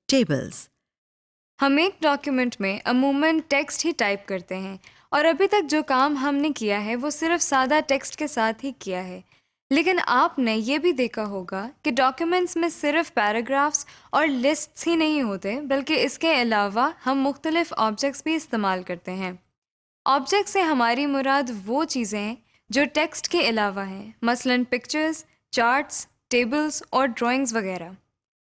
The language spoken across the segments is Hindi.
टेबल्स। हम एक डॉक्यूमेंट में अमूमन टेक्स्ट ही टाइप करते हैं और अभी तक जो काम हमने किया है वो सिर्फ सादा टेक्स्ट के साथ ही किया है। लेकिन आपने ये भी देखा होगा कि डॉक्यूमेंट्स में सिर्फ पैराग्राफ्स और लिस्ट्स ही नहीं होते, बल्कि इसके अलावा हम मुख्तलिफ ऑब्जेक्ट्स भी इस्तेमाल करते हैं। ऑब्जेक्ट से हमारी मुराद वो चीज़ें हैं जो टेक्स्ट के अलावा हैं, मसलन पिक्चर्स, चार्ट्स, टेबल्स और ड्राइंग्स वगैरह।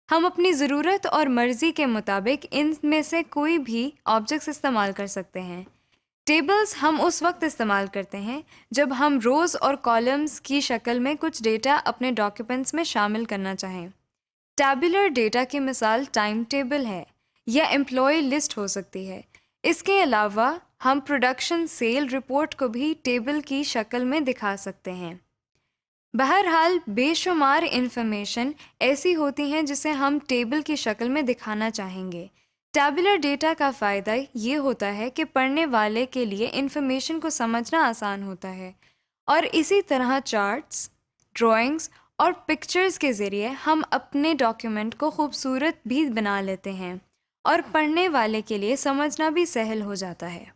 हम अपनी ज़रूरत और मर्ज़ी के मुताबिक इनमें से कोई भी ऑब्जेक्ट्स इस्तेमाल कर सकते हैं। टेबल्स हम उस वक्त इस्तेमाल करते हैं जब हम रोज़ और कॉलम्स की शक्ल में कुछ डेटा अपने डॉक्यूमेंट्स में शामिल करना चाहें। टैबुलर डेटा की मिसाल टाइम टेबल है या एम्प्लॉय लिस्ट हो सकती है। इसके अलावा हम प्रोडक्शन सेल रिपोर्ट को भी टेबल की शक्ल में दिखा सकते हैं। बहरहाल बेशुमार इंफॉर्मेशन ऐसी होती हैं जिसे हम टेबल की शक्ल में दिखाना चाहेंगे। टैबुलर डेटा का फ़ायदा ये होता है कि पढ़ने वाले के लिए इंफॉर्मेशन को समझना आसान होता है, और इसी तरह चार्ट्स, ड्राइंग्स और पिक्चर्स के ज़रिए हम अपने डॉक्यूमेंट को खूबसूरत भी बना लेते हैं और पढ़ने वाले के लिए समझना भी सहल हो जाता है।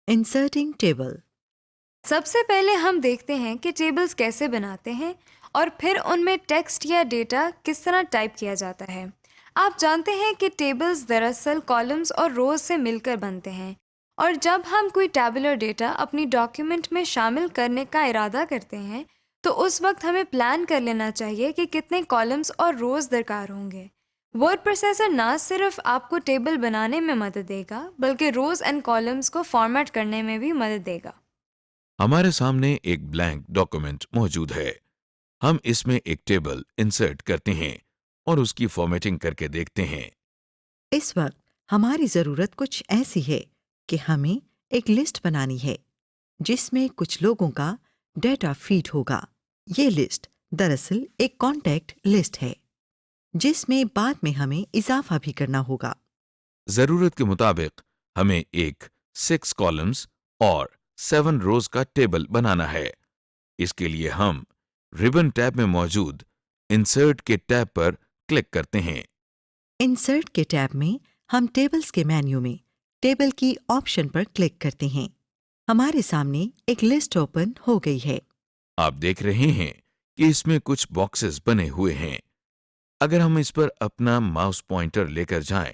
Inserting table. सबसे पहले हम देखते हैं कि टेबल्स कैसे बनाते हैं और फिर उनमें टेक्स्ट या डेटा किस तरह टाइप किया जाता है। आप जानते हैं कि टेबल्स दरअसल कॉलम्स और रोज से मिलकर बनते हैं, और जब हम कोई टैबुलर डेटा अपनी डॉक्यूमेंट में शामिल करने का इरादा करते हैं तो उस वक्त हमें प्लान कर लेना चाहिए कि कितने कॉलम्स और रोज दरकार होंगे। वर्ड प्रोसेसर ना सिर्फ आपको टेबल बनाने में मदद देगा, बल्कि रोज एंड कॉलम्स को फॉर्मेट करने में भी मदद देगा। हमारे सामने एक ब्लैंक डॉक्यूमेंट मौजूद है। हम इसमें एक टेबल इंसर्ट करते हैं और उसकी फॉर्मेटिंग करके देखते हैं। इस वक्त हमारी ज़रूरत कुछ ऐसी है कि हमें एक लिस्ट बनानी है जिसमें कुछ लोगों का डेटा फीड होगा। ये लिस्ट दरअसल एक कॉन्टैक्ट लिस्ट है जिसमें बाद में हमें इजाफा भी करना होगा। जरूरत के मुताबिक हमें एक 6 कॉलम्स और 7 रोज का टेबल बनाना है। इसके लिए हम रिबन टैब में मौजूद इंसर्ट के टैब पर क्लिक करते हैं। इंसर्ट के टैब में हम टेबल्स के मेन्यू में टेबल की ऑप्शन पर क्लिक करते हैं। हमारे सामने एक लिस्ट ओपन हो गई है। आप देख रहे हैं कि इसमें कुछ बॉक्सेस बने हुए हैं। अगर हम इस पर अपना माउस पॉइंटर लेकर जाएं,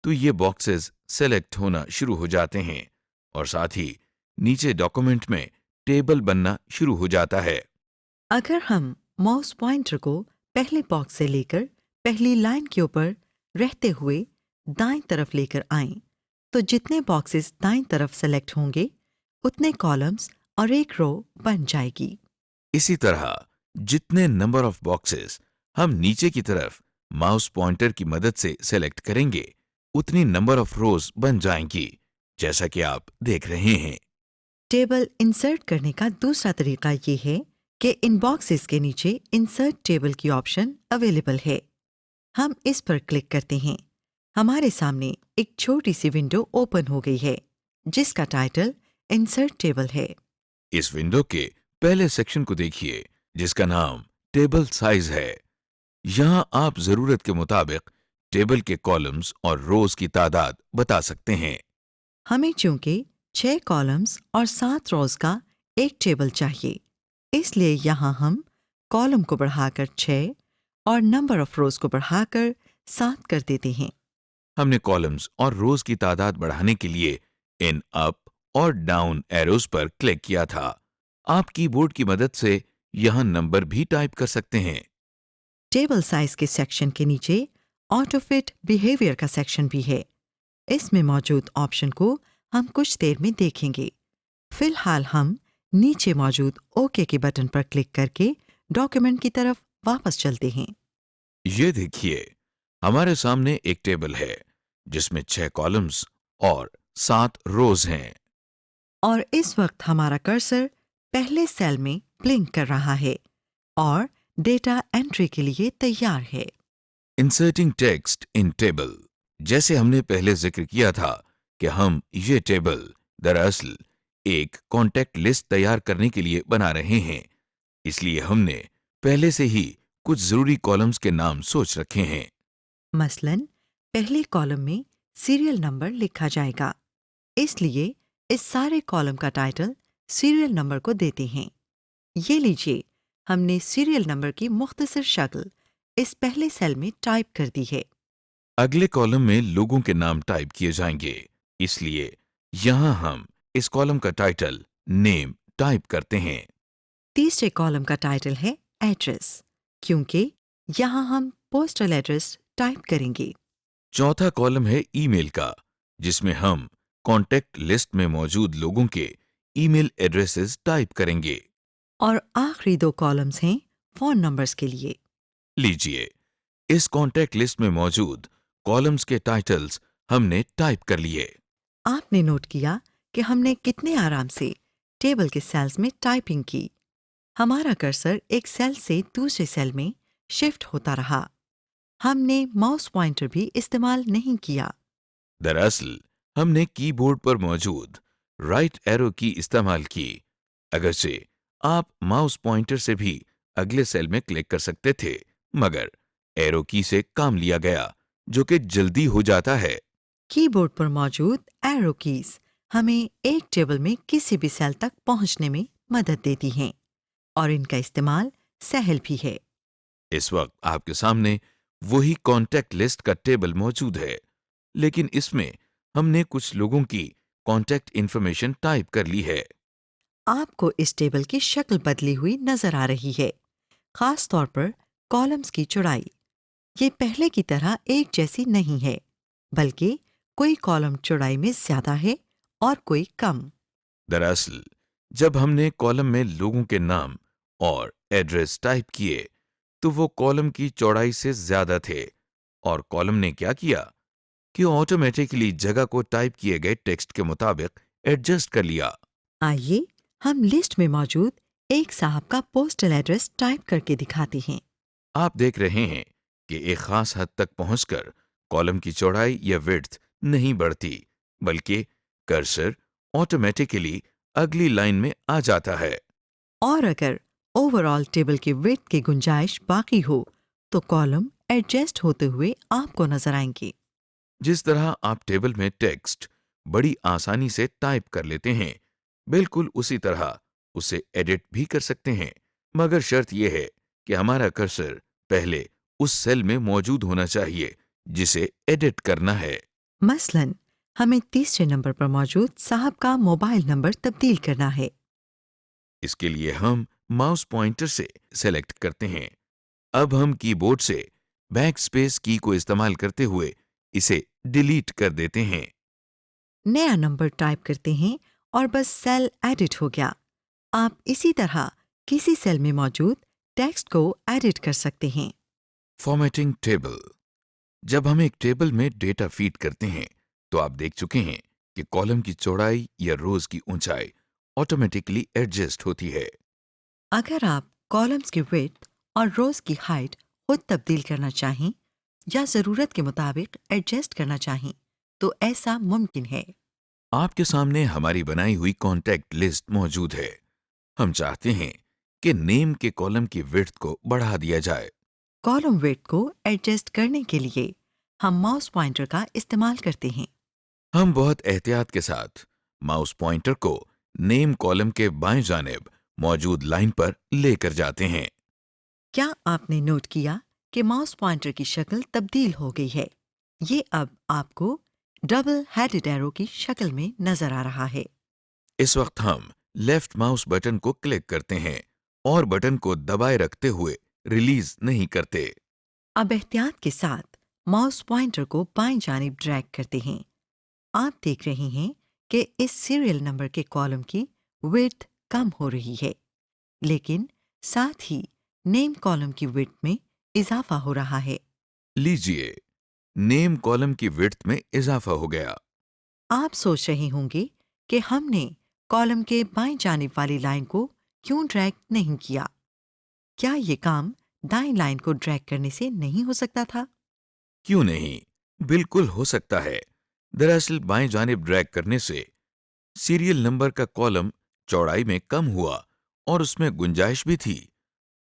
तो ये बॉक्सेस सेलेक्ट होना शुरू हो जाते हैं और साथ ही नीचे डॉक्यूमेंट में टेबल बनना शुरू हो जाता है। अगर हम माउस पॉइंटर को पहले बॉक्स से लेकर पहली लाइन के ऊपर रहते हुए दाईं तरफ लेकर आएं, तो जितने बॉक्सेस दाईं तरफ सेलेक्ट होंगे उतने कॉलम्स और एक रो बन जाएगी। इसी तरह जितने नंबर ऑफ बॉक्सेस हम नीचे की तरफ माउस पॉइंटर की मदद से सेलेक्ट करेंगे, उतनी नंबर ऑफ रोज बन जाएंगी, जैसा कि आप देख रहे हैं। टेबल इंसर्ट करने का दूसरा तरीका ये है कि इन बॉक्सेस के नीचे इंसर्ट टेबल की ऑप्शन अवेलेबल है। हम इस पर क्लिक करते हैं। हमारे सामने एक छोटी सी विंडो ओपन हो गई है जिसका टाइटल इंसर्ट टेबल है। इस विंडो के पहले सेक्शन को देखिए, जिसका नाम टेबल साइज है। यहां आप जरूरत के मुताबिक टेबल के कॉलम्स और रोज की तादाद बता सकते हैं। हमें चूंकि 6 कॉलम्स और 7 रोज का एक टेबल चाहिए, इसलिए यहाँ हम कॉलम को बढ़ाकर 6 और नंबर ऑफ रोज को बढ़ाकर 7 कर देते हैं। हमने कॉलम्स और रोज की तादाद बढ़ाने के लिए इन अप और डाउन एरोज पर क्लिक किया था। आप कीबोर्ड की मदद से यहां नंबर भी टाइप कर सकते हैं। टेबल साइज के सेक्शन के नीचे ऑटोफिट बिहेवियर का सेक्शन भी है। इसमें मौजूद ऑप्शन को हम कुछ देर में देखेंगे। फिलहाल हम नीचे मौजूद ओके के बटन पर क्लिक करके डॉक्यूमेंट की तरफ वापस चलते हैं। ये देखिए, हमारे सामने एक टेबल है जिसमें 6 कॉलम्स और 7 रोज हैं। और इस वक्त हमारा कर्सर पहले सेल में ब्लिंक कर रहा है और डेटा एंट्री के लिए तैयार है। Inserting text in table. जैसे हमने पहले जिक्र किया था कि हम ये टेबल दरअसल एक कॉन्टैक्ट लिस्ट तैयार करने के लिए बना रहे हैं, इसलिए हमने पहले से ही कुछ जरूरी कॉलम्स के नाम सोच रखे हैं। मसलन पहले कॉलम में सीरियल नंबर लिखा जाएगा, इसलिए इस सारे कॉलम का टाइटल सीरियल नंबर को देते हैं। ये लीजिए, हमने सीरियल नंबर की मुख्तसर शक्ल इस पहले सेल में टाइप कर दी है। अगले कॉलम में लोगों के नाम टाइप किए जाएंगे, इसलिए यहां हम इस कॉलम का टाइटल नेम टाइप करते हैं। तीसरे कॉलम का टाइटल है एड्रेस, क्योंकि यहाँ हम पोस्टल एड्रेस टाइप करेंगे। चौथा कॉलम है ईमेल का, जिसमें हम कॉन्टेक्ट लिस्ट में मौजूद लोगों के ईमेल एड्रेसेस टाइप करेंगे। और आखिरी दो कॉलम्स हैं फोन नंबर्स के लिए। लीजिए, इस कॉन्टेक्ट लिस्ट में मौजूद कॉलम्स के टाइटल्स हमने टाइप कर लिए। आपने नोट किया कि हमने कितने आराम से टेबल के सेल्स में टाइपिंग की। हमारा कर्सर एक सेल से दूसरे सेल में शिफ्ट होता रहा। हमने माउस पॉइंटर भी इस्तेमाल नहीं किया। दरअसल हमने कीबोर्ड पर मौजूद राइट एरो की इस्तेमाल की। अगरचे आप माउस पॉइंटर से भी अगले सेल में क्लिक कर सकते थे, मगर एरो की से काम लिया गया, जो कि जल्दी हो जाता है। कीबोर्ड पर मौजूद एरो कीज हमें एक टेबल में किसी भी सेल तक पहुंचने में मदद देती हैं और इनका इस्तेमाल सहल भी है। इस वक्त आपके सामने वही कॉन्टेक्ट लिस्ट का टेबल मौजूद है, लेकिन इसमें हमने कुछ लोगों की कॉन्टेक्ट इंफॉर्मेशन टाइप कर ली है। आपको इस टेबल की शक्ल बदली हुई नजर आ रही है, खास तौर पर कॉलम्स की चौड़ाई। ये पहले की तरह एक जैसी नहीं है, बल्कि कोई कॉलम चौड़ाई में ज्यादा है और कोई कम। दरअसल जब हमने कॉलम में लोगों के नाम और एड्रेस टाइप किए, तो वो कॉलम की चौड़ाई से ज्यादा थे, और कॉलम ने क्या किया कि ऑटोमेटिकली जगह को टाइप किए गए टेक्स्ट के मुताबिक एडजस्ट कर लिया। आइए हम लिस्ट में मौजूद एक साहब का पोस्टल एड्रेस टाइप करके दिखाते हैं। आप देख रहे हैं कि एक खास हद तक पहुंचकर कॉलम की चौड़ाई या विड्थ नहीं बढ़ती, बल्कि कर्सर ऑटोमेटिकली अगली लाइन में आ जाता है। और अगर ओवरऑल टेबल की विड्थ की गुंजाइश बाकी हो, तो कॉलम एडजस्ट होते हुए आपको नजर आएंगे। जिस तरह आप टेबल में टेक्स्ट बड़ी आसानी से टाइप कर लेते हैं, बिल्कुल उसी तरह उसे एडिट भी कर सकते हैं, मगर शर्त यह है कि हमारा कर्सर पहले उस सेल में मौजूद होना चाहिए जिसे एडिट करना है। मसलन हमें तीसरे नंबर पर मौजूद साहब का मोबाइल नंबर तब्दील करना है। इसके लिए हम माउस पॉइंटर से सेलेक्ट करते हैं। अब हम कीबोर्ड से बैक स्पेस की को इस्तेमाल करते हुए इसे डिलीट कर देते हैं। नया नंबर टाइप करते हैं और बस सेल एडिट हो गया। आप इसी तरह किसी सेल में मौजूद टेक्स्ट को एडिट कर सकते हैं। Formatting table. जब हम एक टेबल में डेटा फीड करते हैं, तो आप देख चुके हैं कि कॉलम की चौड़ाई या रोज की ऊंचाई ऑटोमेटिकली एडजस्ट होती है। अगर आप कॉलम्स की विड्थ और रोज की हाइट खुद तब्दील करना चाहें या ज़रूरत के मुताबिक एडजस्ट करना चाहें, तो ऐसा मुमकिन है। आपके सामने हमारी बनाई हुई कॉन्टैक्ट लिस्ट मौजूद है। हम चाहते हैं कि नेम के कॉलम की विड्थ को बढ़ा दिया जाए। कॉलम विड्थ को एडजस्ट करने के लिए हम माउस पॉइंटर का इस्तेमाल करते हैं। हम बहुत एहतियात के साथ माउस पॉइंटर को नेम कॉलम के बाएं जानिब मौजूद लाइन पर लेकर जाते हैं। क्या आपने नोट किया कि माउस पॉइंटर की शक्ल तब्दील हो गई है? ये अब आपको डबल हेडेड एरो की शक्ल में नजर आ रहा है। इस वक्त हम लेफ्ट माउस बटन को क्लिक करते हैं और बटन को दबाए रखते हुए रिलीज नहीं करते। अब एहतियात के साथ माउस पॉइंटर को बाएं जानिब ड्रैग करते हैं। आप देख रहे हैं कि इस सीरियल नंबर के कॉलम की विड्थ कम हो रही है, लेकिन साथ ही नेम कॉलम की विड्थ में इजाफा हो रहा है। लीजिए, नेम कॉलम की विड्थ में इजाफा हो गया। आप सोच रहे होंगे कि हमने कॉलम के बाएं जानिब वाली लाइन को क्यों ड्रैग नहीं किया। क्या ये काम दाएं लाइन को ड्रैग करने से नहीं हो सकता था? क्यों नहीं, बिल्कुल हो सकता है। दरअसल बाएं जानिब ड्रैग करने से सीरियल नंबर का कॉलम चौड़ाई में कम हुआ और उसमें गुंजाइश भी थी।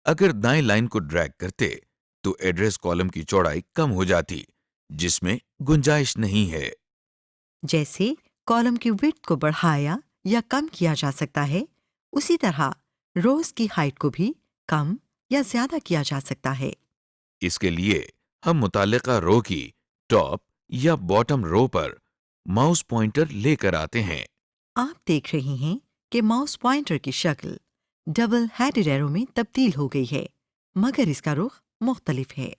अगर दाएं लाइन को ड्रैग करते तो एड्रेस कॉलम की चौड़ाई कम हो जाती, जिसमें गुंजाइश नहीं है। जैसे कॉलम की विड्थ को बढ़ाया या कम किया जा सकता है, उसी तरह रोज की हाइट को भी कम या ज्यादा किया जा सकता है। इसके लिए हम मुतालिका रो की टॉप या बॉटम रो पर माउस पॉइंटर लेकर आते हैं। आप देख रहे हैं कि माउस पॉइंटर की शक्ल डबल हेडेड एरो में तब्दील हो गई है, मगर इसका रुख मुख्तलिफ है।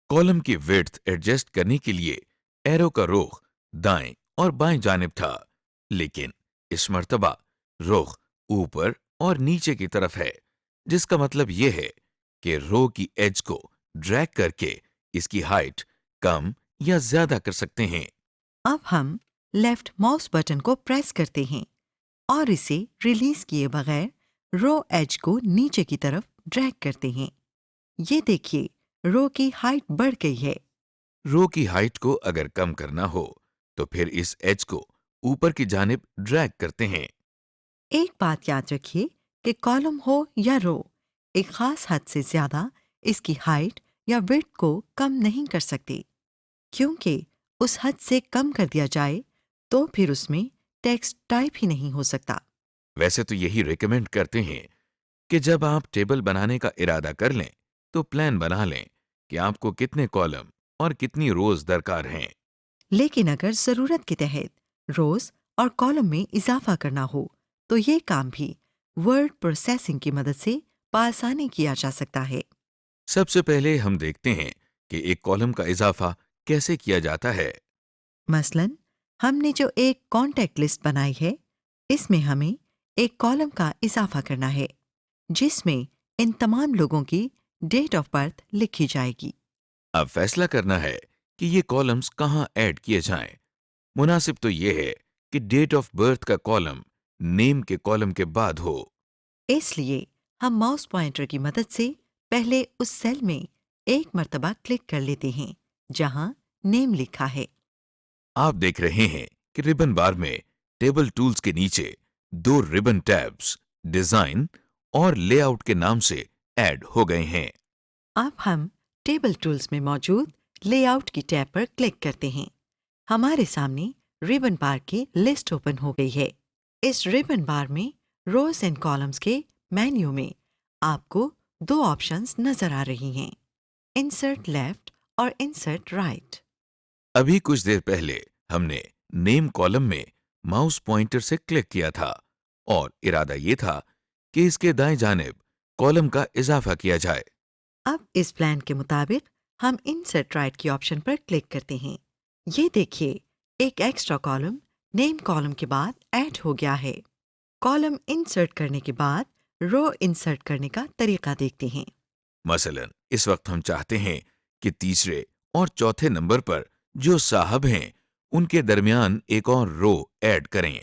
कॉलम की विड्थ एडजस्ट करने के लिए एरो का रुख दाएं और बाएं जानिब था, लेकिन इस मर्तबा रुख ऊपर और नीचे की तरफ है, जिसका मतलब यह है कि रो की एज को ड्रैग करके इसकी हाइट कम या ज्यादा कर सकते हैं। अब हम लेफ्ट माउस बटन को प्रेस करते हैं और इसे रिलीज किए बगैर रो एज को नीचे की तरफ ड्रैग करते हैं। ये देखिए, रो की हाइट बढ़ गई है। रो की हाइट को अगर कम करना हो तो फिर इस एज को ऊपर की जानिब ड्रैग करते हैं। एक बात याद रखिए कि कॉलम हो या रो, एक खास हद से ज्यादा इसकी हाइट या विड्थ को कम नहीं कर सकते, क्योंकि उस हद से कम कर दिया जाए तो फिर उसमें टेक्स्ट टाइप ही नहीं हो सकता। वैसे तो यही रिकमेंड करते हैं कि जब आप टेबल बनाने का इरादा कर लें तो प्लान बना लें कि आपको कितने कॉलम और कितनी रोज दरकार हैं। लेकिन अगर जरूरत के तहत रोज और कॉलम में इजाफा करना हो तो ये काम भी वर्ड प्रोसेसिंग की मदद से बआसानी किया जा सकता है। सबसे पहले हम देखते हैं कि एक कॉलम का इजाफा कैसे किया जाता है। मसलन, हमने जो एक कॉन्टैक्ट लिस्ट बनाई है, इसमें हमें एक कॉलम का इजाफा करना है जिसमें इन तमाम लोगों की डेट ऑफ बर्थ लिखी जाएगी। अब फैसला करना है कि ये कॉलम्स कहाँ ऐड किए जाएं। मुनासिब तो ये है कि डेट ऑफ बर्थ का कॉलम नेम के कॉलम के बाद हो। इसलिए हम माउस पॉइंटर की मदद से पहले उस सेल में एक मर्तबा क्लिक कर लेते हैं जहां नेम लिखा है। आप देख रहे हैं कि रिबन बार में टेबल टूल्स के नीचे दो रिबन टैब्स डिजाइन और लेआउट के नाम से ऐड हो गए हैं। अब हम टेबल टूल्स में मौजूद लेआउट की टैब पर क्लिक करते हैं। हमारे सामने रिबन बार की लिस्ट ओपन हो गई है। इस रिबन बार में रोज एंड कॉलम्स के मेन्यू में आपको दो ऑप्शंस नजर आ रही हैं, इंसर्ट लेफ्ट और इंसर्ट राइट। अभी कुछ देर पहले हमने नेम कॉलम में माउस पॉइंटर से क्लिक किया था और इरादा ये था कि इसके दाएं जानिब कॉलम का इजाफा किया जाए। अब इस प्लान के मुताबिक हम इंसर्ट राइट की ऑप्शन पर क्लिक करते हैं। ये देखिए, एक एक्स्ट्रा कॉलम नेम कॉलम के बाद ऐड हो गया है। कॉलम इंसर्ट करने के बाद रो इंसर्ट करने का तरीका देखते हैं। मसलन इस वक्त हम चाहते हैं कि तीसरे और चौथे नंबर पर जो साहब हैं उनके दरमियान एक और रो ऐड करें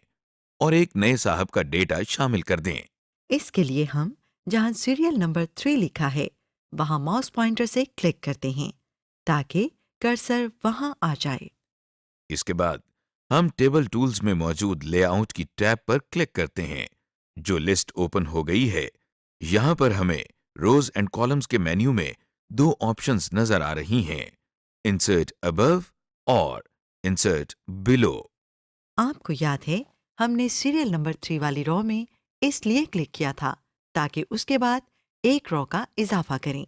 और एक नए साहब का डेटा शामिल कर दें। इसके लिए हम जहां सीरियल नंबर 3 लिखा है वहां माउस पॉइंटर से क्लिक करते हैं ताकि कर्सर वहां आ जाए। इसके बाद हम टेबल टूल्स में मौजूद लेआउट की टैब पर क्लिक करते हैं। जो लिस्ट ओपन हो गई है, यहां पर हमें रोज एंड कॉलम्स के मेन्यू में दो ऑप्शंस नजर आ रही हैं, इंसर्ट अबव और इंसर्ट बिलो। आपको याद है, हमने सीरियल नंबर 3 वाली रो में इसलिए क्लिक किया था ताकि उसके बाद एक रो का इजाफा करें।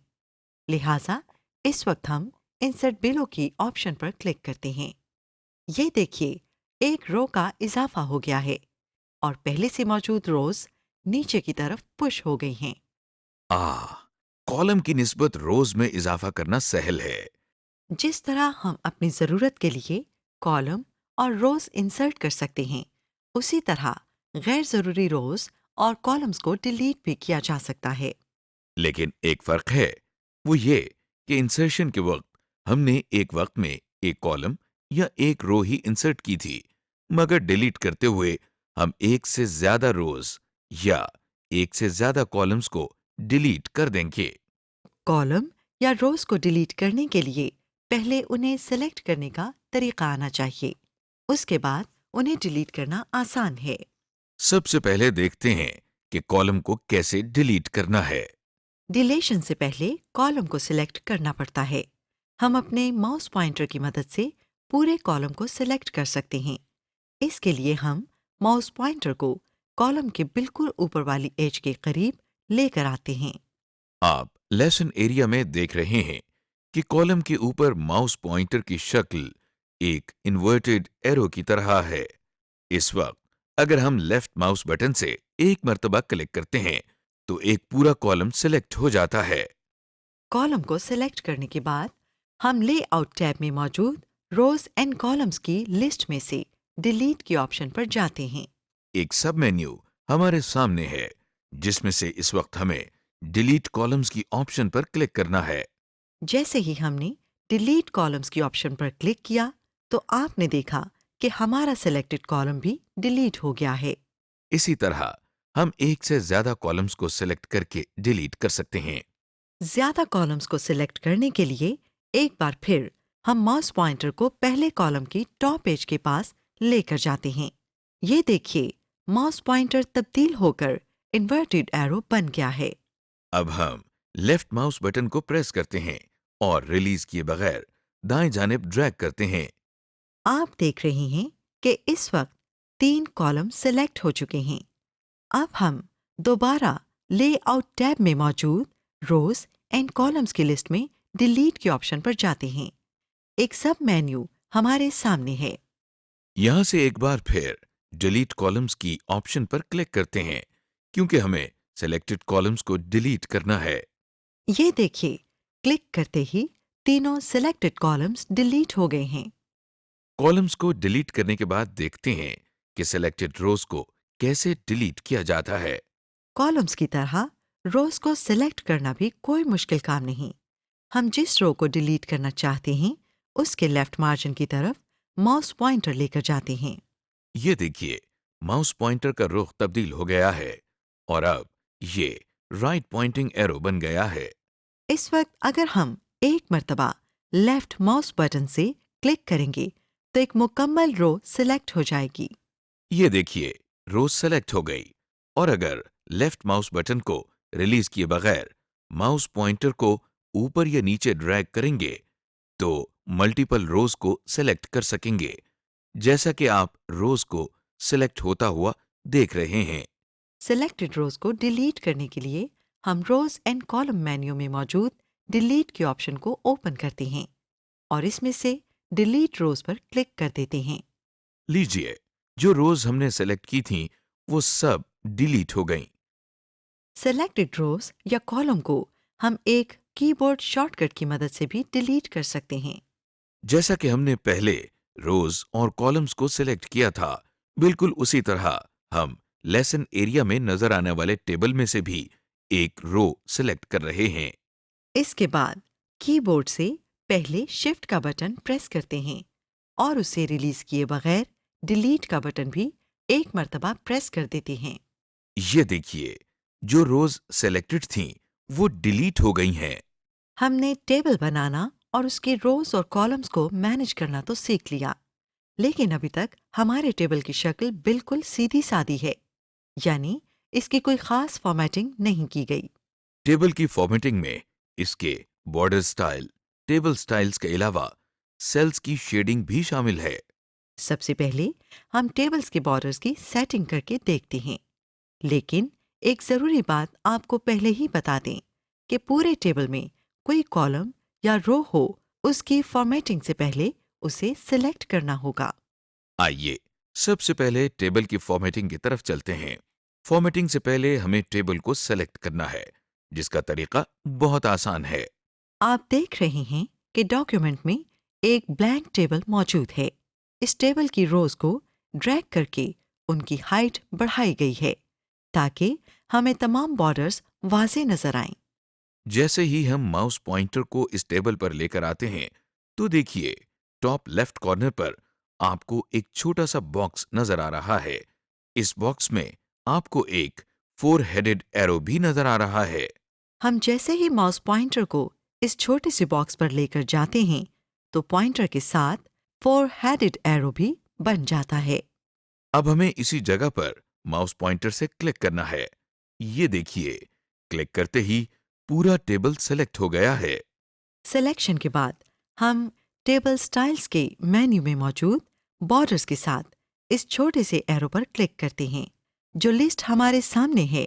लिहाजा इस वक्त हम इंसर्ट बिलो की ऑप्शन पर क्लिक करते हैं। ये देखिए, एक रो का इजाफा हो गया है और पहले से मौजूद रोज नीचे की तरफ पुश हो गई हैं। कॉलम की निस्बत रोज में इजाफा करना सहल है। जिस तरह हम अपनी जरूरत के लिए कॉलम और रोज इंसर्ट कर सकते हैं, उसी तरह गैर जरूरी रोज और कॉलम्स को डिलीट भी किया जा सकता है। लेकिन एक फर्क है, वो ये कि इंसर्शन के वक्त हमने एक वक्त में एक कॉलम या एक रो ही इंसर्ट की थी, मगर डिलीट करते हुए हम एक से ज्यादा रोज या एक से ज्यादा कॉलम्स को डिलीट कर देंगे। कॉलम या रोज को डिलीट करने के लिए पहले उन्हें सेलेक्ट करने का तरीका आना चाहिए। उसके बाद उन्हें डिलीट करना आसान है। सबसे पहले देखते हैं कि कॉलम को कैसे डिलीट करना है। डिलीशन से पहले कॉलम को सिलेक्ट करना पड़ता है। हम अपने माउस पॉइंटर की मदद से पूरे कॉलम को सिलेक्ट कर सकते हैं। इसके लिए हम माउस पॉइंटर को कॉलम के बिल्कुल ऊपर वाली एज के करीब लेकर आते हैं। आप लेसन एरिया में देख रहे हैं कि कॉलम के ऊपर माउस पॉइंटर की शक्ल एक इन्वर्टेड एरो की तरह है। इस वक्त अगर हम लेफ्ट माउस बटन से एक मर्तबा क्लिक करते हैं तो एक पूरा कॉलम सिलेक्ट हो जाता है। कॉलम को सिलेक्ट करने के बाद हम लेआउट टैब में मौजूद रोज एंड कॉलम्स की लिस्ट में से डिलीट के ऑप्शन पर जाते हैं। एक सब मेन्यू हमारे सामने है जिसमें से इस वक्त हमें डिलीट कॉलम्स की ऑप्शन पर क्लिक करना है। जैसे ही हमने डिलीट कॉलम्स की ऑप्शन पर क्लिक किया तो आपने देखा कि हमारा सिलेक्टेड कॉलम भी डिलीट हो गया है। इसी तरह हम एक से ज्यादा कॉलम्स को सिलेक्ट करके डिलीट कर सकते हैं। ज्यादा कॉलम्स को सिलेक्ट करने के लिए एक बार फिर हम माउस पॉइंटर को पहले कॉलम की टॉप एज के पास लेकर जाते हैं। ये देखिए, माउस पॉइंटर तब्दील होकर इन्वर्टेड एरो बन गया है। अब हम लेफ्ट माउस बटन को प्रेस करते हैं और रिलीज किए बगैर दाएं जानिब ड्रैग करते हैं। आप देख रहे हैं कि इस वक्त 3 कॉलम सिलेक्ट हो चुके हैं। अब हम दोबारा लेआउट टैब में मौजूद रोज एंड कॉलम्स की लिस्ट में डिलीट के ऑप्शन पर जाते हैं। एक सब मेन्यू हमारे सामने है। यहां से एक बार फिर डिलीट कॉलम्स की ऑप्शन पर क्लिक करते हैं क्योंकि हमें सिलेक्टेड कॉलम्स को डिलीट करना है। ये देखिए, क्लिक करते ही तीनों सिलेक्टेड कॉलम्स डिलीट हो गए हैं। कॉलम्स को डिलीट करने के बाद देखते हैं कि सिलेक्टेड रोज को कैसे डिलीट किया जाता है। कॉलम्स की तरह रोज को सिलेक्ट करना भी कोई मुश्किल काम नहीं। हम जिस रो को डिलीट करना चाहते हैं उसके लेफ्ट मार्जिन की तरफ माउस पॉइंटर लेकर जाते हैं। ये देखिए, माउस पॉइंटर का रुख तब्दील हो गया है और अब ये राइट पॉइंटिंग एरो बन गया है। इस वक्त अगर हम एक मर्तबा लेफ्ट माउस बटन से क्लिक करेंगे तो एक मुकम्मल रो सिलेक्ट हो जाएगी। ये देखिए, रोज सेलेक्ट हो गई और अगर लेफ्ट माउस बटन को रिलीज किए बगैर माउस पॉइंटर को ऊपर या नीचे ड्रैग करेंगे तो मल्टीपल रोज को सेलेक्ट कर सकेंगे, जैसा कि आप रोज को सिलेक्ट होता हुआ देख रहे हैं। सिलेक्टेड रोज को डिलीट करने के लिए हम रोज एंड कॉलम मेन्यू में मौजूद डिलीट के ऑप्शन को ओपन करते हैं और इसमें से डिलीट रोज पर क्लिक कर देते हैं। लीजिए, जो रोज हमने सेलेक्ट की थीं वो सब डिलीट हो गईं। सिलेक्टेड रोज या कॉलम को हम एक कीबोर्ड शॉर्टकट की मदद से भी डिलीट कर सकते हैं। जैसा कि हमने पहले रोज और कॉलम्स को सिलेक्ट किया था, बिल्कुल उसी तरह हम लेसन एरिया में नजर आने वाले टेबल में से भी एक रो सिलेक्ट कर रहे हैं। इसके बाद कीबोर्ड से पहले शिफ्ट का बटन प्रेस करते हैं और उसे रिलीज किए बगैर डिलीट का बटन भी एक मर्तबा प्रेस कर देते हैं। ये देखिए, जो रोज सेलेक्टेड थीं वो डिलीट हो गई हैं। हमने टेबल बनाना और उसके रोज और कॉलम्स को मैनेज करना तो सीख लिया, लेकिन अभी तक हमारे टेबल की शक्ल बिल्कुल सीधी सादी है, यानी इसकी कोई खास फॉर्मेटिंग नहीं की गई। टेबल की फॉर्मेटिंग में इसके बॉर्डर स्टाइल, टेबल स्टाइल्स के अलावा सेल्स की शेडिंग भी शामिल है। सबसे पहले हम टेबल्स के बॉर्डर्स की सेटिंग करके देखते हैं, लेकिन एक ज़रूरी बात आपको पहले ही बता दें कि पूरे टेबल में कोई कॉलम या रो हो, उसकी फॉर्मेटिंग से पहले उसे सिलेक्ट करना होगा। आइए सबसे पहले टेबल की फॉर्मेटिंग की तरफ चलते हैं। फॉर्मेटिंग से पहले हमें टेबल को सेलेक्ट करना है, जिसका तरीका बहुत आसान है। आप देख रहे हैं कि डॉक्यूमेंट में एक ब्लैंक टेबल मौजूद है। इस टेबल की रोज को ड्रैग करके उनकी हाइट बढ़ाई गई है ताकि हमें तमाम बॉर्डर्स वाज़ेह नजर आएं। जैसे ही हम माउस पॉइंटर को इस टेबल पर लेकर आते हैं तो देखिए, टॉप लेफ्ट कॉर्नर पर आपको एक छोटा सा बॉक्स नजर आ रहा है। इस बॉक्स में आपको एक 4 हेडेड एरो भी नजर आ रहा है। हम जैसे ही माउस पॉइंटर को इस छोटे से बॉक्स पर लेकर जाते हैं तो पॉइंटर के साथ 4 हेडेड एरो भी बन जाता है। अब हमें इसी जगह पर माउस पॉइंटर से क्लिक करना है। ये देखिए, क्लिक करते ही पूरा टेबल सेलेक्ट हो गया है। सिलेक्शन के बाद हम टेबल स्टाइल्स के मेन्यू में मौजूद बॉर्डर्स के साथ इस छोटे से एरो पर क्लिक करते हैं। जो लिस्ट हमारे सामने है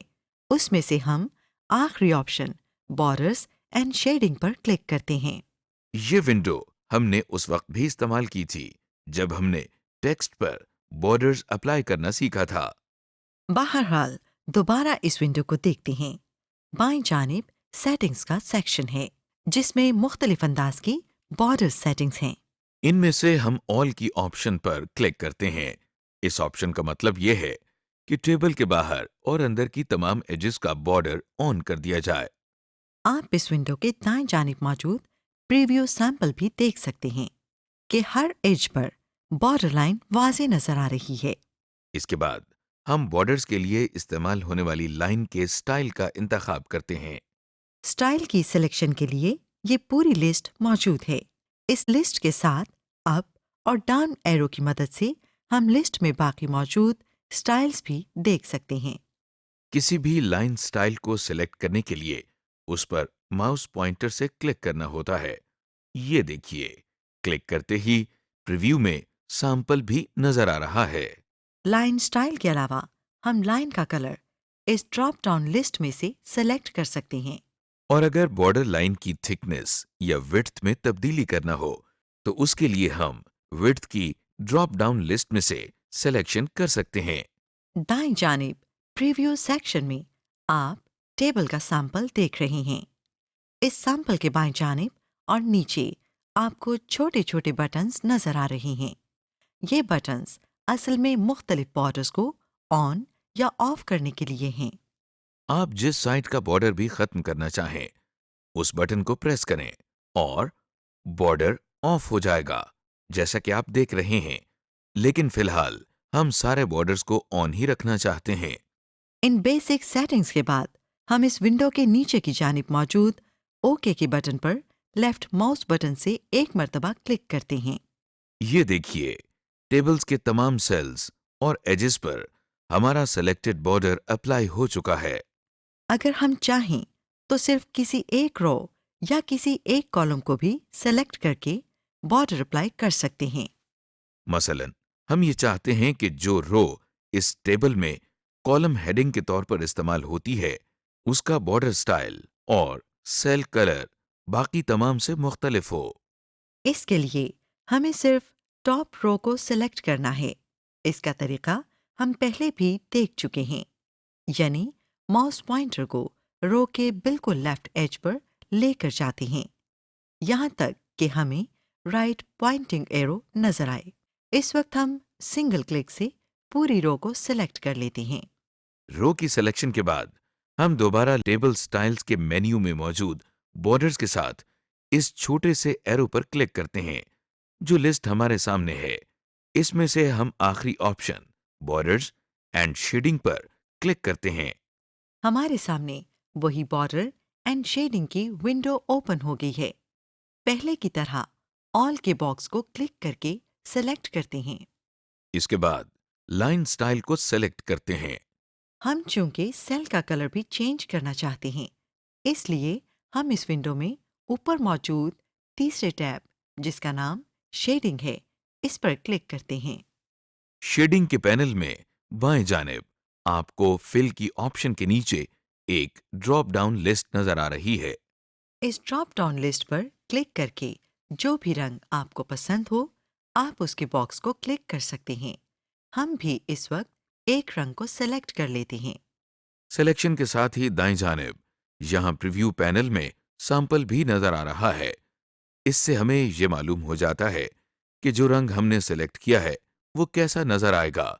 उसमें से हम आखिरी ऑप्शन बॉर्डर्स एंड शेडिंग पर क्लिक करते हैं। ये विंडो हमने उस वक्त भी इस्तेमाल की थी जब हमने टेक्स्ट पर बॉर्डर्स अप्लाई करना सीखा था। बहरहाल दोबारा इस विंडो को देखते हैं। बाईं जानिब सेटिंग्स का सेक्शन है जिसमें मुख्तलिफ अंदाज की बॉर्डर सेटिंग्स हैं। इनमें से हम ऑल की ऑप्शन पर क्लिक करते हैं। इस ऑप्शन का मतलब यह है कि टेबल के बाहर और अंदर की तमाम एजेस का बॉर्डर ऑन कर दिया जाए। आप इस विंडो के दाएं जानिब मौजूद प्रीव्यू सैंपल भी देख सकते हैं कि हर एज पर बॉर्डर लाइन वाज़ेह नजर आ रही है। इसके बाद हम बॉर्डर्स के लिए इस्तेमाल होने वाली लाइन के स्टाइल का इंतखाब करते हैं। स्टाइल की सिलेक्शन के लिए ये पूरी लिस्ट मौजूद है। इस लिस्ट के साथ अप और डाउन एरो की मदद से हम लिस्ट में बाकी मौजूद स्टाइल्स भी देख सकते हैं। किसी भी लाइन स्टाइल को सिलेक्ट करने के लिए उस पर माउस पॉइंटर से क्लिक करना होता है। ये देखिए, क्लिक करते ही प्रीव्यू में सैंपल भी नजर आ रहा है। लाइन स्टाइल के अलावा हम लाइन का कलर इस ड्रॉप डाउन लिस्ट में से सेलेक्ट कर सकते हैं। और अगर बॉर्डर लाइन की थिकनेस या विड्थ में तब्दीली करना हो तो उसके लिए हम विड्थ की ड्रॉप डाउन लिस्ट में से सिलेक्शन कर सकते हैं। दाईं जानिब प्रीव्यू सेक्शन में आप टेबल का सैंपल देख रहे हैं। इस सैंपल के बाएं जानिब और नीचे आपको छोटे छोटे बटन्स नजर आ रहे हैं। ये बटन्स असल में मुख्तलिफ बॉर्डर्स को ऑन या ऑफ करने के लिए हैं। आप जिस साइड का बॉर्डर भी खत्म करना चाहें उस बटन को प्रेस करें और बॉर्डर ऑफ हो जाएगा, जैसा कि आप देख रहे हैं। लेकिन फिलहाल हम सारे बॉर्डर्स को ऑन ही रखना चाहते हैं। इन बेसिक सेटिंग्स के बाद हम इस विंडो के नीचे की जानिब मौजूद ओके के बटन पर लेफ्ट माउस बटन से एक मर्तबा क्लिक करते हैं। ये देखिए, टेबल्स के तमाम सेल्स और एजेस पर हमारा सेलेक्टेड बॉर्डर अप्लाई हो चुका है। अगर हम चाहें तो सिर्फ किसी एक रो या किसी एक कॉलम को भी सेलेक्ट करके बॉर्डर अप्लाई कर सकते हैं। मसलन, हम ये चाहते हैं कि जो रो इस टेबल में कॉलम हेडिंग के तौर पर इस्तेमाल होती है उसका बॉर्डर स्टाइल और सेल कलर बाकी तमाम से मुख्तलिफ हो। इसके लिए हमें सिर्फ टॉप रो को सेलेक्ट करना है। इसका तरीका हम पहले भी देख चुके हैं, यानी माउस पॉइंटर को रो के बिल्कुल लेफ्ट एज पर लेकर जाते हैं यहाँ तक कि हमें राइट पॉइंटिंग एरो नजर आए। इस वक्त हम सिंगल क्लिक से पूरी रो को सिलेक्ट कर लेते हैं। रो की सिलेक्शन के बाद हम दोबारा टेबल स्टाइल्स के मेन्यू में मौजूद बॉर्डर्स के साथ इस छोटे से एरो पर क्लिक करते हैं जो लिस्ट हमारे सामने है। इसमें से हम आखिरी ऑप्शन बॉर्डर्स एंड शेडिंग पर क्लिक करते हैं। हमारे सामने वही बॉर्डर एंड शेडिंग की विंडो ओपन हो गई है। पहले की तरह ऑल के बॉक्स को क्लिक करके सेलेक्ट करते हैं। इसके बाद लाइन स्टाइल को सेलेक्ट करते हैं। हम चूंकि सेल का कलर भी चेंज करना चाहते हैं, इसलिए हम इस विंडो में ऊपर मौजूद तीसरे टैब जिसका नाम शेडिंग है इस पर क्लिक करते हैं। शेडिंग के पैनल में बाएं जानिब आपको फिल की ऑप्शन के नीचे एक ड्रॉप डाउन लिस्ट नजर आ रही है। इस ड्रॉप डाउन लिस्ट पर क्लिक करके जो भी रंग आपको पसंद हो आप उसके बॉक्स को क्लिक कर सकते हैं। हम भी इस वक्त एक रंग को सेलेक्ट कर लेते हैं। सिलेक्शन के साथ ही दाएं जानिब यहां प्रीव्यू पैनल में सैंपल भी नजर आ रहा है। इससे हमें ये मालूम हो जाता है कि जो रंग हमने सेलेक्ट किया है वो कैसा नजर आएगा।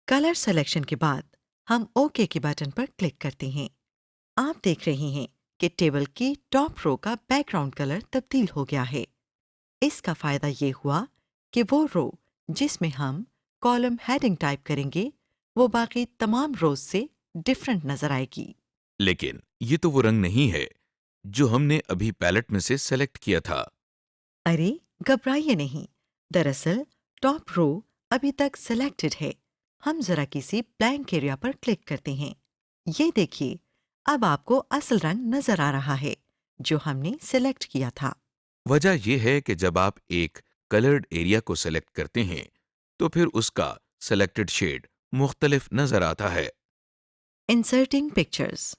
कलर सिलेक्शन के बाद हम ओके के बटन पर क्लिक करते हैं। आप देख रहे हैं कि टेबल की टॉप रो का बैकग्राउंड कलर तब्दील हो गया है। इसका फायदा ये हुआ कि वो रो जिसमें हम कॉलम हेडिंग टाइप करेंगे वो बाकी तमाम रोज से डिफरेंट नजर आएगी। लेकिन ये तो वो रंग नहीं है जो हमने अभी पैलेट में से सेलेक्ट किया था। अरे घबराइए नहीं, दरअसल टॉप रो अभी तक सिलेक्टेड है। हम जरा किसी ब्लैंक एरिया पर क्लिक करते हैं। ये देखिए, अब आपको असल रंग नजर आ रहा है जो हमने सिलेक्ट किया था। वजह यह है कि जब आप एक कलर्ड एरिया को सेलेक्ट करते हैं तो फिर उसका सेलेक्टेड शेड मुख्तलिफ नजर आता है। Inserting pictures.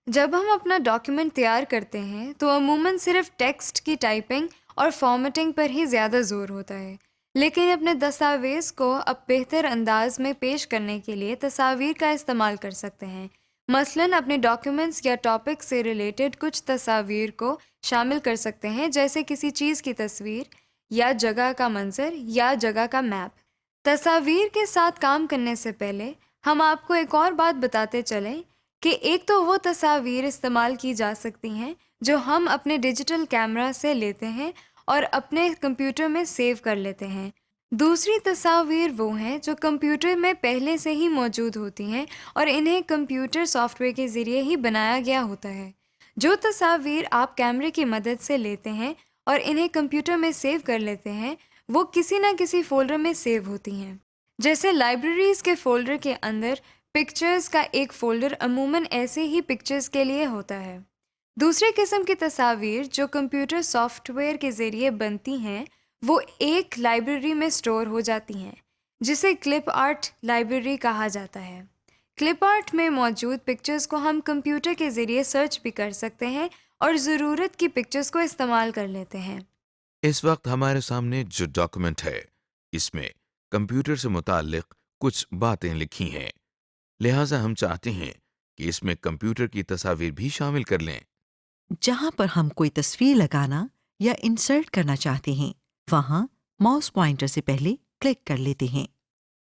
जब हम अपना डॉक्यूमेंट तैयार करते हैं तो अमूमन सिर्फ टेक्स्ट की टाइपिंग और फॉर्मेटिंग पर ही ज़्यादा जोर होता है, लेकिन अपने दस्तावेज़ को अब बेहतर अंदाज में पेश करने के लिए तस्वीर का इस्तेमाल कर सकते हैं। मसलन अपने डॉक्यूमेंट्स या टॉपिक से रिलेटेड कुछ तस्वीर को शामिल कर सकते हैं, जैसे किसी चीज़ की तस्वीर या जगह का मंजर या जगह का मैप। तस्वीर के साथ काम करने से पहले हम आपको एक और बात बताते चलें कि एक तो वो तस्वीर इस्तेमाल की जा सकती हैं जो हम अपने डिजिटल कैमरा से लेते हैं और अपने कंप्यूटर में सेव कर लेते हैं। दूसरी तस्वीर वो हैं जो कंप्यूटर में पहले से ही मौजूद होती हैं और इन्हें कंप्यूटर सॉफ्टवेयर के ज़रिए ही बनाया गया होता है। जो तस्वीर आप कैमरे की मदद से लेते हैं और इन्हें कंप्यूटर में सेव कर लेते हैं, वो किसी ना किसी फ़ोल्डर में सेव होती हैं। जैसे लाइब्रेरीज़ के फ़ोल्डर के अंदर पिक्चर्स का एक फ़ोल्डर अमूमन ऐसे ही पिक्चर्स के लिए होता है। दूसरे किस्म की तस्वीर जो कंप्यूटर सॉफ्टवेयर के ज़रिए बनती हैं, वो एक लाइब्रेरी में स्टोर हो जाती हैं, जिसे क्लिप आर्ट लाइब्रेरी कहा जाता है। क्लिप आर्ट में मौजूद पिक्चर्स को हम कंप्यूटर के ज़रिए सर्च भी कर सकते हैं और ज़रूरत की पिक्चर्स को इस्तेमाल कर लेते हैं। इस वक्त हमारे सामने जो डॉक्यूमेंट है इसमें कंप्यूटर से मुताल्लिक कुछ बातें लिखी हैं, लिहाजा हम चाहते हैं कि इसमें कंप्यूटर की तस्वीर भी शामिल कर लें। जहां पर हम कोई तस्वीर लगाना या इंसर्ट करना चाहते हैं, वहां माउस पॉइंटर से पहले क्लिक कर लेते हैं।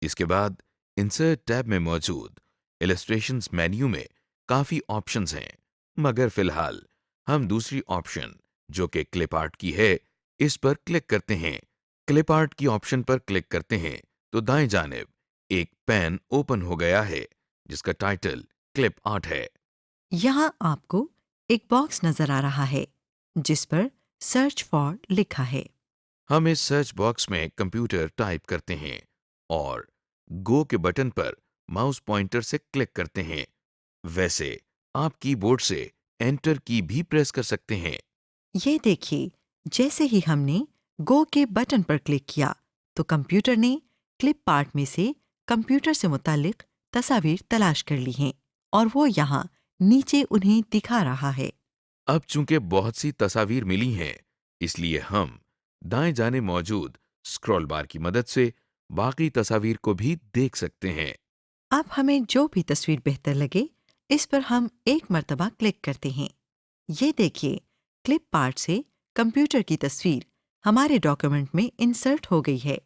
इसके बाद इंसर्ट टैब में मौजूद इलस्ट्रेशंस मेन्यू में काफ़ी ऑप्शंस हैं, मगर फिलहाल हम दूसरी ऑप्शन जो कि क्लिप आर्ट की है इस पर क्लिक करते हैं। क्लिप आर्ट की ऑप्शन पर क्लिक करते हैं तो दाएं जानिब एक पैन ओपन हो गया है जिसका टाइटल क्लिप आर्ट है। यहाँ आपको एक बॉक्स नजर आ रहा है जिस पर सर्च फॉर लिखा है। हम इस सर्च बॉक्स में कंप्यूटर टाइप करते हैं और गो के बटन पर माउस पॉइंटर से क्लिक करते हैं। वैसे आप कीबोर्ड से एंटर की भी प्रेस कर सकते हैं। ये देखिए, जैसे ही हमने गो के बटन पर क्लिक किया तो कंप्यूटर ने क्लिप आर्ट में से कंप्यूटर से मुतालिक तस्वीर तलाश कर ली हैं और वो यहाँ नीचे उन्हें दिखा रहा है। अब चूंकि बहुत सी तस्वीर मिली हैं, इसलिए हम दाएं जाने मौजूद स्क्रॉल बार की मदद से बाकी तस्वीर को भी देख सकते हैं। अब हमें जो भी तस्वीर बेहतर लगे इस पर हम एक मर्तबा क्लिक करते हैं। ये देखिए, क्लिप आर्ट से कंप्यूटर की तस्वीर हमारे डॉक्यूमेंट में इंसर्ट हो गई है।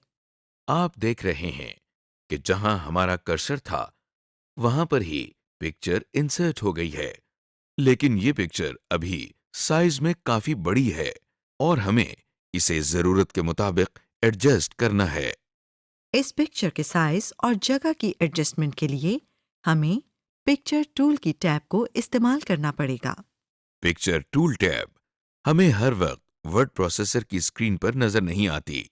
आप देख रहे हैं कि जहां हमारा कर्सर था वहां पर ही पिक्चर इंसर्ट हो गई है, लेकिन ये पिक्चर अभी साइज में काफी बड़ी है और हमें इसे जरूरत के मुताबिक एडजस्ट करना है। इस पिक्चर के साइज और जगह की एडजस्टमेंट के लिए हमें पिक्चर टूल की टैब को इस्तेमाल करना पड़ेगा। पिक्चर टूल टैब हमें हर वक्त वर्ड प्रोसेसर की स्क्रीन पर नजर नहीं आती।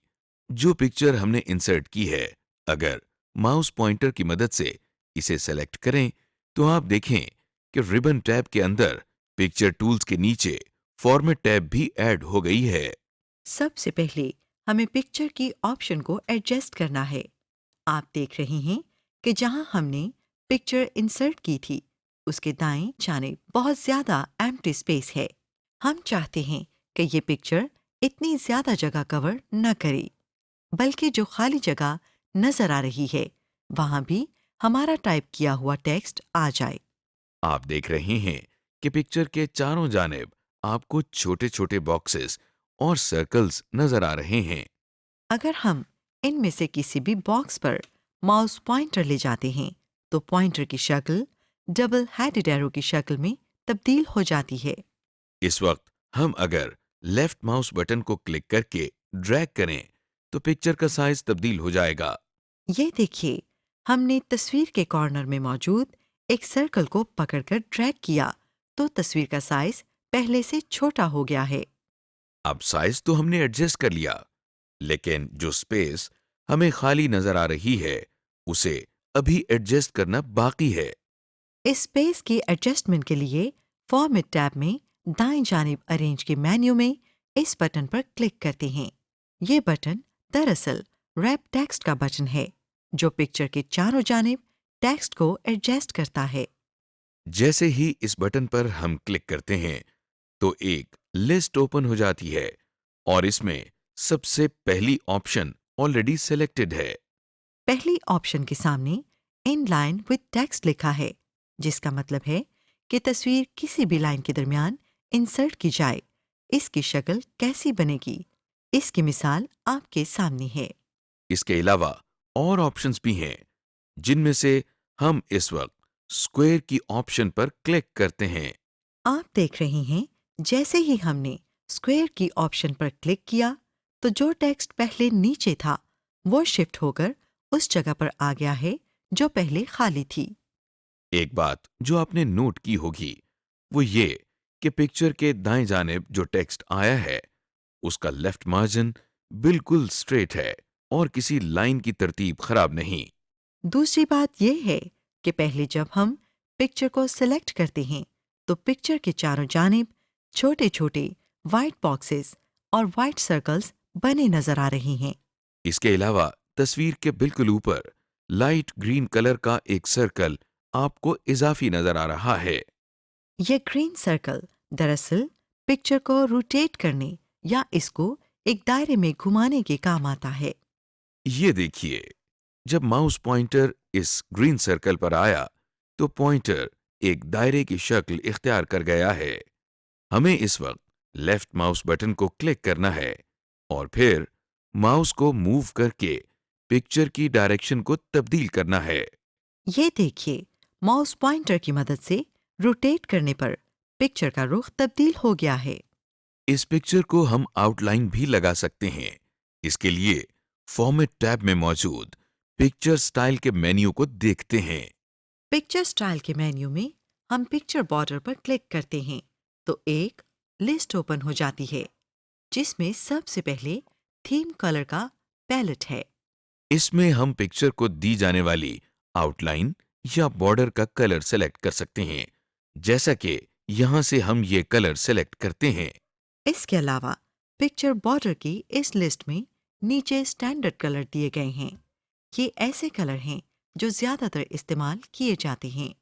जो पिक्चर हमने इंसर्ट की है, अगर माउस पॉइंटर की मदद से इसे सेलेक्ट करें तो आप देखें कि रिबन टैब के अंदर पिक्चर टूल्स के नीचे फॉर्मेट टैब भी ऐड हो गई है। सबसे पहले हमें पिक्चर की ऑप्शन को एडजस्ट करना है। आप देख रहे हैं कि जहां हमने पिक्चर इंसर्ट की थी उसके दाएं जानिब बहुत ज्यादा एम्प्टी स्पेस है। हम चाहते हैं कि ये पिक्चर इतनी ज्यादा जगह कवर न करे, बल्कि जो खाली जगह नजर आ रही है वहां भी हमारा टाइप किया हुआ टेक्स्ट आ जाए। आप देख रहे हैं कि पिक्चर के चारों जानिब आपको छोटे छोटे बॉक्सेस और सर्कल्स नजर आ रहे हैं। अगर हम इनमें से किसी भी बॉक्स पर माउस पॉइंटर ले जाते हैं तो पॉइंटर की शक्ल डबल हेडेड एरो की शक्ल में तब्दील हो जाती है। इस वक्त हम अगर लेफ्ट माउस बटन को क्लिक करके ड्रैग करें तो पिक्चर का साइज तब्दील हो जाएगा। ये देखिए, हमने तस्वीर के कॉर्नर में मौजूद एक सर्कल को पकड़कर ड्रैग किया तो तस्वीर का साइज पहले से छोटा हो गया है। अब साइज तो हमने एडजस्ट कर लिया, लेकिन जो स्पेस हमें खाली नजर आ रही है उसे अभी एडजस्ट करना बाकी है। इस स्पेस की एडजस्टमेंट के लिए फॉर्मेट टैब में दाएं जानिब अरेंज के मेन्यू में इस बटन पर क्लिक करते हैं। ये बटन दरअसल रैप टेक्स्ट का बटन है जो पिक्चर के चारों जानिब टेक्स्ट को एडजस्ट करता है। जैसे ही इस बटन पर हम क्लिक करते हैं तो एक लिस्ट ओपन हो जाती है और इसमें सबसे पहली ऑप्शन ऑलरेडी सिलेक्टेड है। पहली ऑप्शन के सामने इन लाइन विद टेक्स्ट लिखा है, जिसका मतलब है कि तस्वीर किसी भी लाइन के दरमियान इंसर्ट की जाए। इसकी शक्ल कैसी बनेगी, इसकी मिसाल आपके सामने है। इसके अलावा और ऑप्शंस भी हैं जिनमें से हम इस वक्त स्क्वायर की ऑप्शन पर क्लिक करते हैं। आप देख रहे हैं जैसे ही हमने स्क्वायर की ऑप्शन पर क्लिक किया तो जो टेक्स्ट पहले नीचे था वो शिफ्ट होकर उस जगह पर आ गया है जो पहले खाली थी। एक बात जो आपने नोट की होगी वो ये कि पिक्चर के दाएं जानिब जो टेक्स्ट आया है उसका लेफ्ट मार्जिन बिल्कुल स्ट्रेट है और किसी लाइन की तरतीब खराब नहीं। दूसरी बात यह है कि पहले जब हम पिक्चर को सिलेक्ट करते हैं तो पिक्चर के चारों जानिब छोटे छोटे वाइट बॉक्सेस और वाइट सर्कल्स बने नजर आ रहे हैं। इसके अलावा तस्वीर के बिल्कुल ऊपर लाइट ग्रीन कलर का एक सर्कल आपको इजाफी नजर आ रहा है। यह ग्रीन सर्कल दरअसल पिक्चर को रोटेट करने या इसको एक दायरे में घुमाने के काम आता है। ये देखिए, जब माउस पॉइंटर इस ग्रीन सर्कल पर आया तो पॉइंटर एक दायरे की शक्ल इख्तियार कर गया है। हमें इस वक्त लेफ्ट माउस बटन को क्लिक करना है और फिर माउस को मूव करके पिक्चर की डायरेक्शन को तब्दील करना है। ये देखिए, माउस पॉइंटर की मदद से रोटेट करने पर पिक्चर का रुख तब्दील हो गया है। इस पिक्चर को हम आउटलाइन भी लगा सकते हैं। इसके लिए फॉर्मेट टैब में मौजूद पिक्चर स्टाइल के मेन्यू को देखते हैं। पिक्चर स्टाइल के मेन्यू में हम पिक्चर बॉर्डर पर क्लिक करते हैं तो एक लिस्ट ओपन हो जाती है जिसमें सबसे पहले थीम कलर का पैलेट है। इसमें हम पिक्चर को दी जाने वाली आउटलाइन या बॉर्डर का कलर सेलेक्ट कर सकते हैं, जैसा कि यहां से हम ये कलर सेलेक्ट करते हैं। इसके अलावा पिक्चर बॉर्डर की इस लिस्ट में नीचे स्टैंडर्ड कलर दिए गए हैं। ये ऐसे कलर हैं जो ज्यादातर इस्तेमाल किए जाते हैं।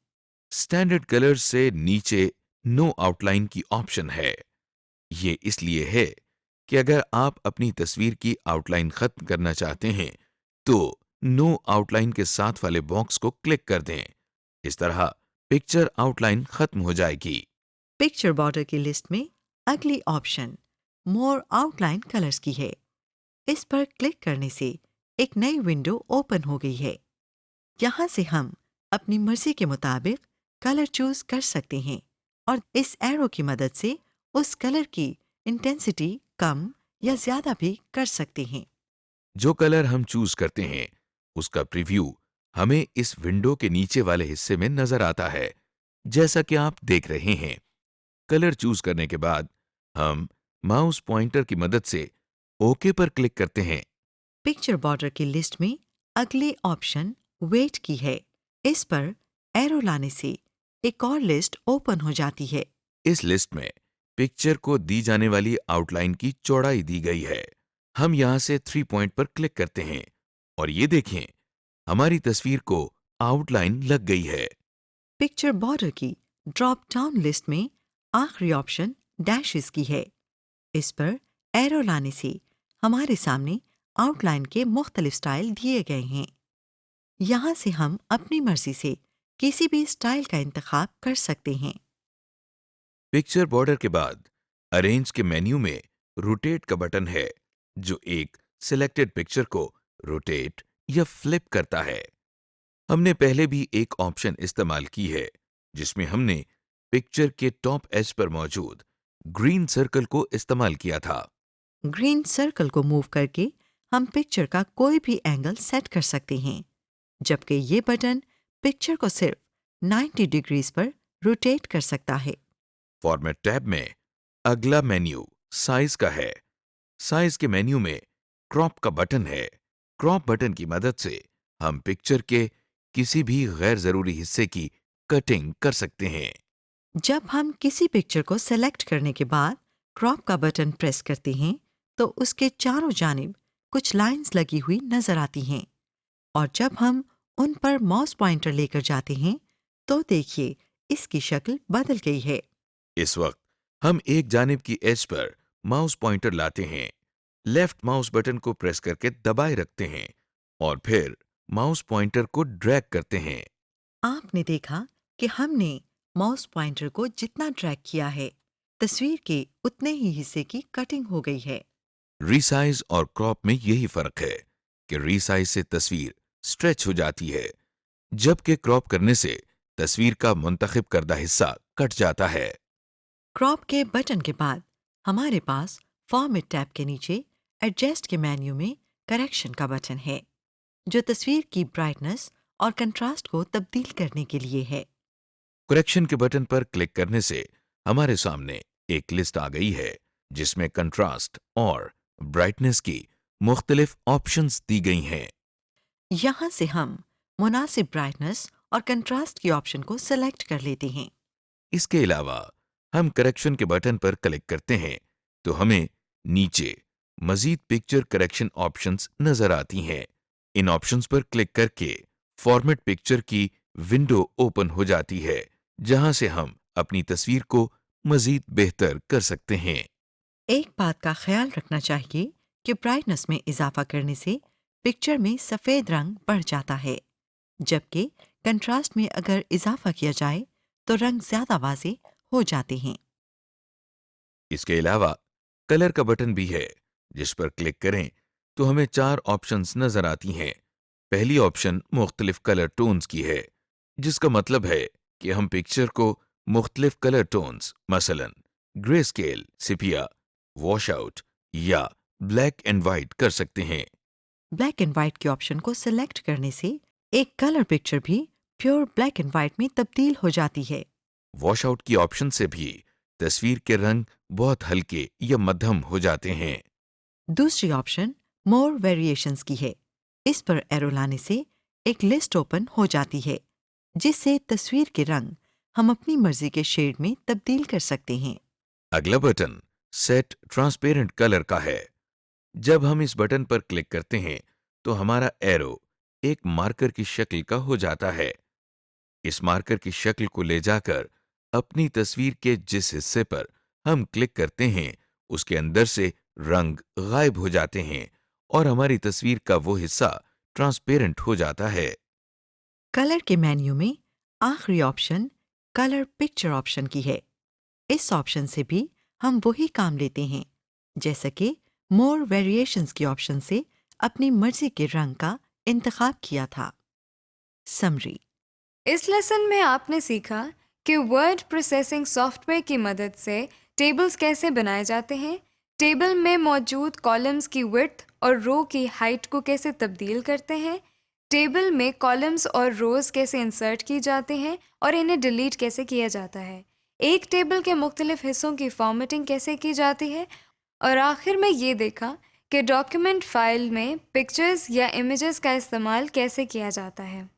स्टैंडर्ड कलर से नीचे नो आउटलाइन की ऑप्शन है। ये इसलिए है कि अगर आप अपनी तस्वीर की आउटलाइन खत्म करना चाहते हैं तो नो आउटलाइन के साथ वाले बॉक्स को क्लिक कर दें। इस तरह पिक्चर आउटलाइन खत्म हो जाएगी। पिक्चर बॉर्डर की लिस्ट में अगली ऑप्शन मोर आउटलाइन कलर्स की है। इस पर क्लिक करने से एक नई विंडो ओपन हो गई है। यहाँ से हम अपनी मर्जी के मुताबिक कलर चूज कर सकते हैं और इस एरो की मदद से उस कलर की इंटेंसिटी कम या ज्यादा भी कर सकते हैं। जो कलर हम चूज करते हैं उसका प्रीव्यू हमें इस विंडो के नीचे वाले हिस्से में नजर आता है, जैसा कि आप देख रहे हैं। कलर चूज करने के बाद हम माउस पॉइंटर की मदद से ओके पर क्लिक करते हैं। पिक्चर बॉर्डर की लिस्ट में अगली ऑप्शन वेट की है। इस पर एरो लाने से एक और लिस्ट ओपन हो जाती है। इस लिस्ट में पिक्चर को दी जाने वाली आउटलाइन की चौड़ाई दी गई है। हम यहां से 3 पॉइंट पर क्लिक करते हैं और ये देखें, हमारी तस्वीर को आउटलाइन लग गई है। पिक्चर बॉर्डर की ड्रॉप डाउन लिस्ट में आखिरी ऑप्शन डैशेस की है। इस पर एरो लाने से हमारे सामने आउटलाइन के मुख्तलिफ स्टाइल दिए गए हैं। यहाँ से हम अपनी मर्जी से किसी भी स्टाइल का इंतखाब कर सकते हैं। पिक्चर बॉर्डर के बाद अरेंज के मेन्यू में रोटेट का बटन है जो एक सिलेक्टेड पिक्चर को रोटेट या फ्लिप करता है। हमने पहले भी एक ऑप्शन इस्तेमाल की है जिसमें हमने पिक्चर के टॉप एज पर मौजूद ग्रीन सर्कल को इस्तेमाल किया था। ग्रीन सर्कल को मूव करके हम पिक्चर का कोई भी एंगल सेट कर सकते हैं, जबकि ये बटन पिक्चर को सिर्फ 90 डिग्रीज पर रोटेट कर सकता है। फॉर्मेट टैब में अगला मेन्यू साइज का है। साइज के मेन्यू में क्रॉप का बटन है। क्रॉप बटन की मदद से हम पिक्चर के किसी भी गैर जरूरी हिस्से की कटिंग कर सकते हैं। जब हम किसी पिक्चर को सेलेक्ट करने के बाद क्रॉप का बटन प्रेस करते हैं तो उसके चारों जानिब कुछ लाइंस लगी हुई नजर आती हैं और जब हम उन पर माउस पॉइंटर लेकर जाते हैं तो देखिए इसकी शक्ल बदल गई है। इस वक्त हम एक जानिब की एज पर माउस पॉइंटर लाते हैं, लेफ्ट माउस बटन को प्रेस करके दबाए रखते हैं और फिर माउस पॉइंटर को ड्रैग करते हैं। आपने देखा कि हमने माउस पॉइंटर को जितना ड्रैग किया है, तस्वीर के उतने ही हिस्से की कटिंग हो गई है। रीसाइज और क्रॉप में यही फर्क है कि रीसाइज से तस्वीर स्ट्रेच हो जाती है, जबकि क्रॉप करने से तस्वीर का मुंतखब करदा हिस्सा कट जाता है। क्रॉप के बटन के बाद हमारे पास फॉर्मेट टैब के नीचे एडजस्ट के मेन्यू में करेक्शन का बटन है, जो तस्वीर की ब्राइटनेस और कंट्रास्ट को तब्दील करने के लिए है। करेक्शन के बटन पर क्लिक करने से हमारे सामने एक लिस्ट आ गई है जिसमें कंट्रास्ट और ब्राइटनेस की मुख्तलिफ ऑप्शंस दी गई हैं। यहाँ से हम मुनासिब ब्राइटनेस और कंट्रास्ट की ऑप्शन को सेलेक्ट कर लेते हैं। इसके अलावा हम करेक्शन के बटन पर क्लिक करते हैं तो हमें नीचे मजीद पिक्चर करेक्शन ऑप्शंस नजर आती हैं। इन ऑप्शंस पर क्लिक करके फॉर्मेट पिक्चर की विंडो ओपन हो जाती है, जहां से हम अपनी तस्वीर को मजीद बेहतर कर सकते हैं। एक बात का ख्याल रखना चाहिए कि ब्राइटनेस में इजाफा करने से पिक्चर में सफ़ेद रंग बढ़ जाता है, जबकि कंट्रास्ट में अगर इजाफा किया जाए तो रंग ज़्यादा वाज़े हो जाते हैं। इसके अलावा कलर का बटन भी है, जिस पर क्लिक करें तो हमें 4 ऑप्शंस नजर आती हैं। पहली ऑप्शन मुख्तलिफ कलर टोन्स की है, जिसका मतलब है कि हम पिक्चर को मुख्तलिफ कलर टोन्स मसलन ग्रे स्केल, सिपिया, वॉश आउट या ब्लैक एंड वाइट कर सकते हैं। ब्लैक एंड वाइट के ऑप्शन को सिलेक्ट करने से एक कलर पिक्चर भी प्योर ब्लैक एंड वाइट में तब्दील हो जाती है। वॉश आउट की ऑप्शन से भी तस्वीर के रंग बहुत हल्के या मध्यम हो जाते हैं। दूसरी ऑप्शन मोर वेरिएशंस की है। इस पर एरो लाने से एक लिस्ट ओपन हो जाती है, जिससे तस्वीर के रंग हम अपनी मर्जी के शेड में तब्दील कर सकते हैं। अगला बटन सेट ट्रांसपेरेंट कलर का है। जब हम इस बटन पर क्लिक करते हैं तो हमारा एरो एक मार्कर की शक्ल का हो जाता है। इस मार्कर की शक्ल को ले जाकर अपनी तस्वीर के जिस हिस्से पर हम क्लिक करते हैं उसके अंदर से रंग गायब हो जाते हैं और हमारी तस्वीर का वो हिस्सा ट्रांसपेरेंट हो जाता है। कलर के मेन्यू में आखिरी ऑप्शन कलर पिक्चर ऑप्शन की है। इस ऑप्शन से भी हम वही काम लेते हैं, जैसा कि मोर वेरिएशंस की ऑप्शन से अपनी मर्जी के रंग का इंतखाब किया था। समरी। इस लेसन में आपने सीखा कि वर्ड प्रोसेसिंग सॉफ्टवेयर की मदद से टेबल्स कैसे बनाए जाते हैं, टेबल में मौजूद कॉलम्स की विड्थ और रो की हाइट को कैसे तब्दील करते हैं, टेबल में कॉलम्स और रोज कैसे इंसर्ट की जाते हैं और इन्हें डिलीट कैसे किया जाता है, एक टेबल के मुख्तलिफ हिस्सों की फॉर्मेटिंग कैसे की जाती है, और आखिर में ये देखा कि डॉक्यूमेंट फाइल में पिक्चर्स या इमेजेस का इस्तेमाल कैसे किया जाता है।